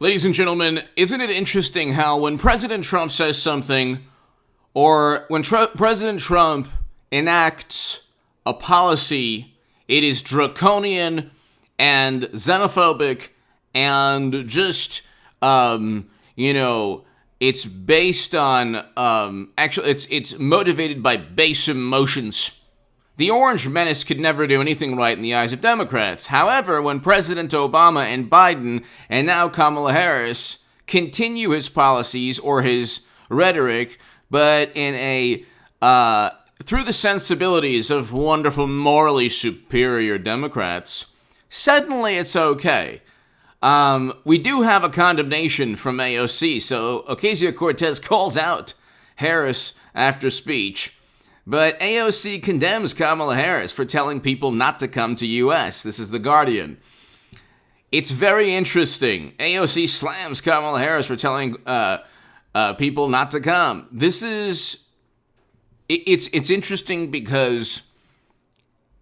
Ladies and gentlemen, isn't it interesting how when President Trump says something, or when President Trump enacts a policy, it is draconian and xenophobic and just, it's based on, it's motivated by base emotions. The Orange Menace could never do anything right in the eyes of Democrats. However, when President Obama and Biden, and now Kamala Harris, continue his policies or his rhetoric, but in a, through the sensibilities of wonderful, morally superior Democrats, suddenly it's okay. We do have a condemnation from AOC, so Ocasio-Cortez calls out Harris after speech. But AOC condemns Kamala Harris for telling people not to come to U.S. This is The Guardian. It's very interesting. AOC slams Kamala Harris for telling people not to come. It's interesting because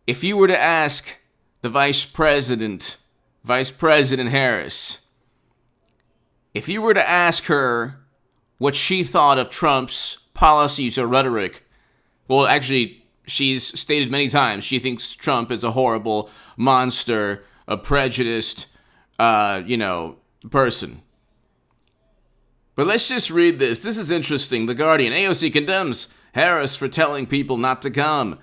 if you were to ask the Vice President Harris, if you were to ask her what she thought of Trump's policies or rhetoric, well, actually, she's stated many times she thinks Trump is a horrible monster, a prejudiced, person. But let's just read this. This is interesting. The Guardian. AOC condemns Harris for telling people not to come.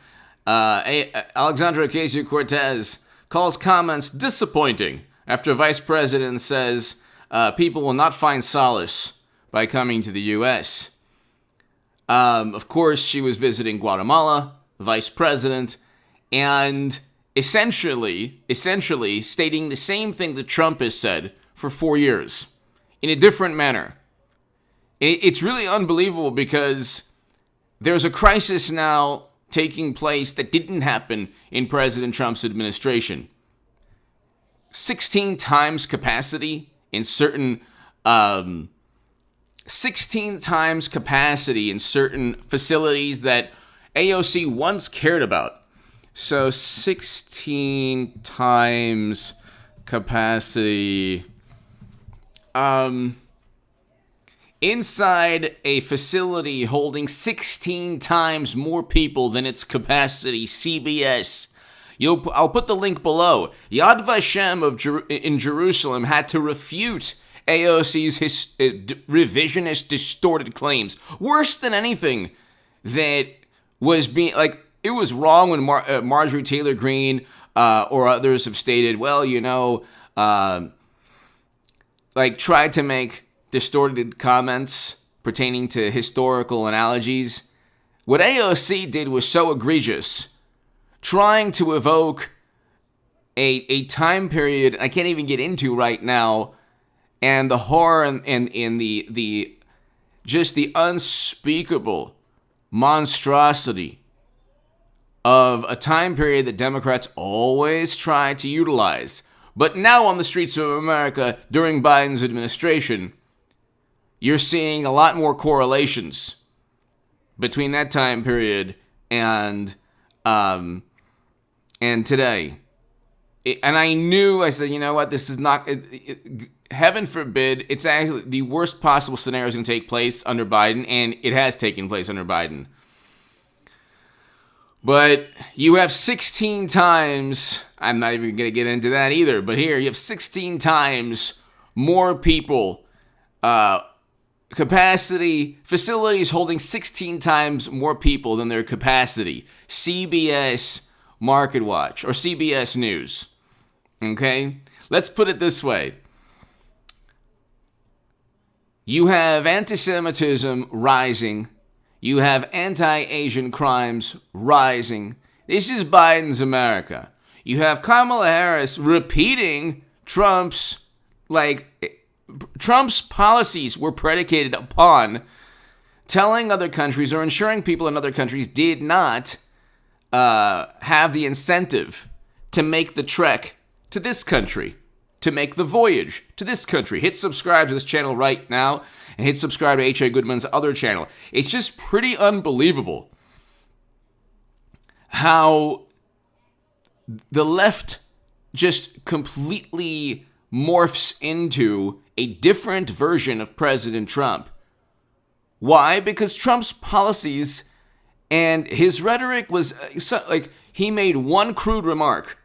Alejandro Ocasio-Cortez calls comments disappointing after Vice President says people will not find solace by coming to the U.S., Of course, she was visiting Guatemala, the vice president, and essentially stating the same thing that Trump has said for 4 years in a different manner. It's really unbelievable because there's a crisis now taking place that didn't happen in President Trump's administration. 16 times capacity in certain 16 times capacity in certain facilities that AOC once cared about. So 16 times capacity inside a facility holding 16 times more people than its capacity, CBS. I'll put the link below. Yad Vashem in Jerusalem had to refute AOC's revisionist, distorted claims. Worse than anything that was being, it was wrong when Marjorie Taylor Greene or others have stated, tried to make distorted comments pertaining to historical analogies. What AOC did was so egregious, trying to evoke a time period I can't even get into right now, and the horror and the just the unspeakable monstrosity of a time period that Democrats always try to utilize. But now on the streets of America during Biden's administration, you're seeing a lot more correlations between that time period and today. And I said, you know what, this is not... heaven forbid, it's actually the worst possible scenario is going to take place under Biden, and it has taken place under Biden. But you have 16 times, I'm not even going to get into that either, but here you have 16 times more people, capacity, facilities holding 16 times more people than their capacity. CBS Market Watch, or CBS News. Okay? Let's put it this way. You have anti-Semitism rising. You have anti-Asian crimes rising. This is Biden's America. You have Kamala Harris repeating Trump's policies were predicated upon telling other countries or ensuring people in other countries did not have the incentive to make the trek to this country, to make the voyage to this country. Hit subscribe to this channel right now and hit subscribe to H.A. Goodman's other channel. It's just pretty unbelievable how the left just completely morphs into a different version of President Trump. Why? Because Trump's policies and his rhetoric was like, he made one crude remark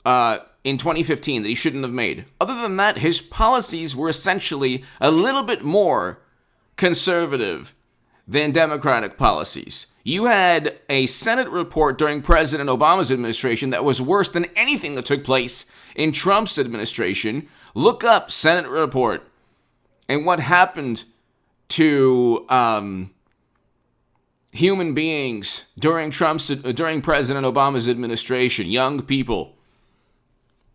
in 2015 that he shouldn't have made. Other than that, his policies were essentially a little bit more conservative than Democratic policies. You had a Senate report during President Obama's administration that was worse than anything that took place in Trump's administration. Look up Senate report and what happened to human beings during President Obama's administration, young people.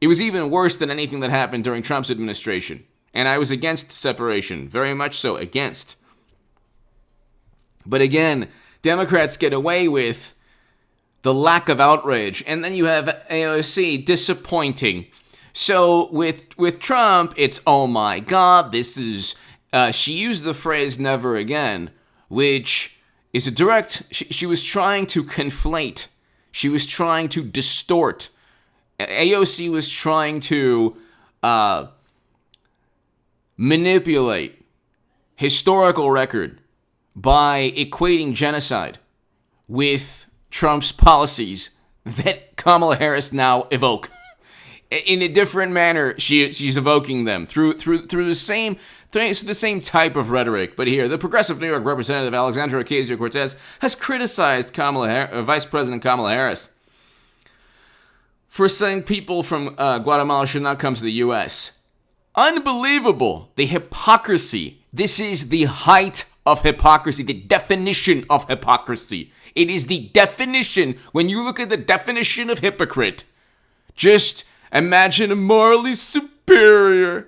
It was even worse than anything that happened during Trump's administration. And I was against separation, very much so against. But again, Democrats get away with the lack of outrage. And then you have AOC, disappointing. So with Trump, it's, oh my God, this is, she used the phrase never again, which is a direct, she was trying to conflate. She was trying to distort. AOC was trying to manipulate historical record by equating genocide with Trump's policies that Kamala Harris now evoke. In a different manner, she's evoking them through the same type of rhetoric. But here, the progressive New York representative Alejandro Ocasio-Cortez has criticized Vice President Kamala Harris for saying people from Guatemala should not come to the U.S. Unbelievable. The hypocrisy. This is the height of hypocrisy, the definition of hypocrisy. It is the definition, when you look at the definition of hypocrite, just imagine a morally superior,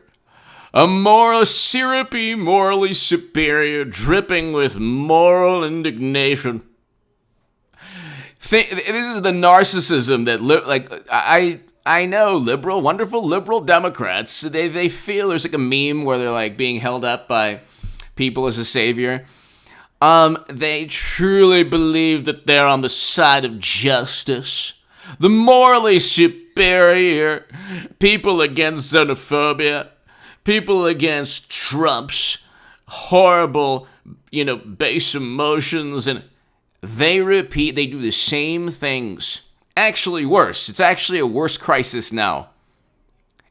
a moral syrupy, morally superior, dripping with moral indignation. This is the narcissism that, I know wonderful liberal Democrats, they feel there's like a meme where they're like being held up by people as a savior. They truly believe that they're on the side of justice. The morally superior, people against xenophobia, people against Trump's horrible, base emotions, and they do the same things. Actually worse. It's actually a worse crisis now.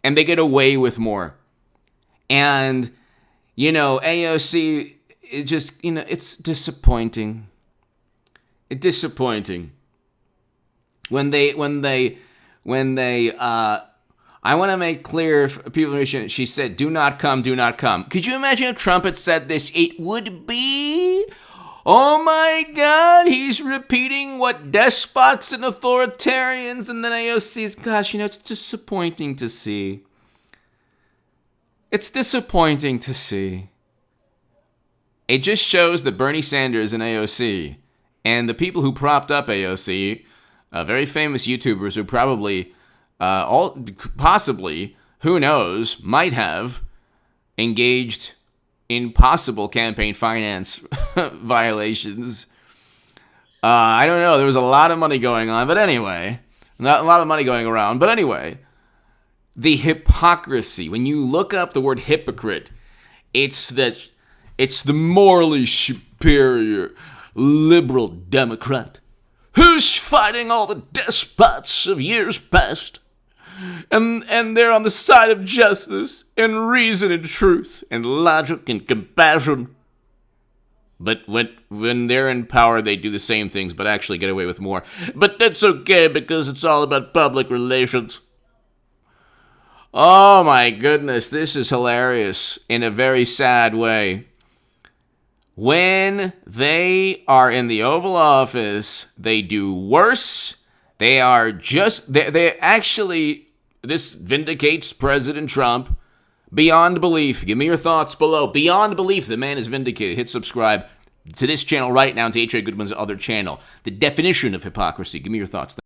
And they get away with more. And, AOC, it just, it's disappointing. It's disappointing. When they, I want to make clear for people, she said, do not come, do not come. Could you imagine if Trump had said this? It would be, oh my God, he's repeating what despots and authoritarians, and then AOC's, gosh, it's disappointing to see. It's disappointing to see. It just shows that Bernie Sanders and AOC, and the people who propped up AOC, very famous YouTubers who probably, possibly, who knows, might have engaged in possible campaign finance violations. I don't know. There was a lot of money going on, but anyway, not a lot of money going around, but anyway, the hypocrisy. When you look up the word hypocrite, it's the morally superior liberal Democrat who's fighting all the despots of years past. And they're on the side of justice and reason and truth and logic and compassion. But when they're in power, they do the same things, but actually get away with more. But that's okay because it's all about public relations. Oh my goodness, this is hilarious in a very sad way. When they are in the Oval Office, they do worse. They actually, this vindicates President Trump beyond belief. Give me your thoughts below. Beyond belief, the man is vindicated. Hit subscribe to this channel right now and to H.A. Goodman's other channel. The definition of hypocrisy. Give me your thoughts.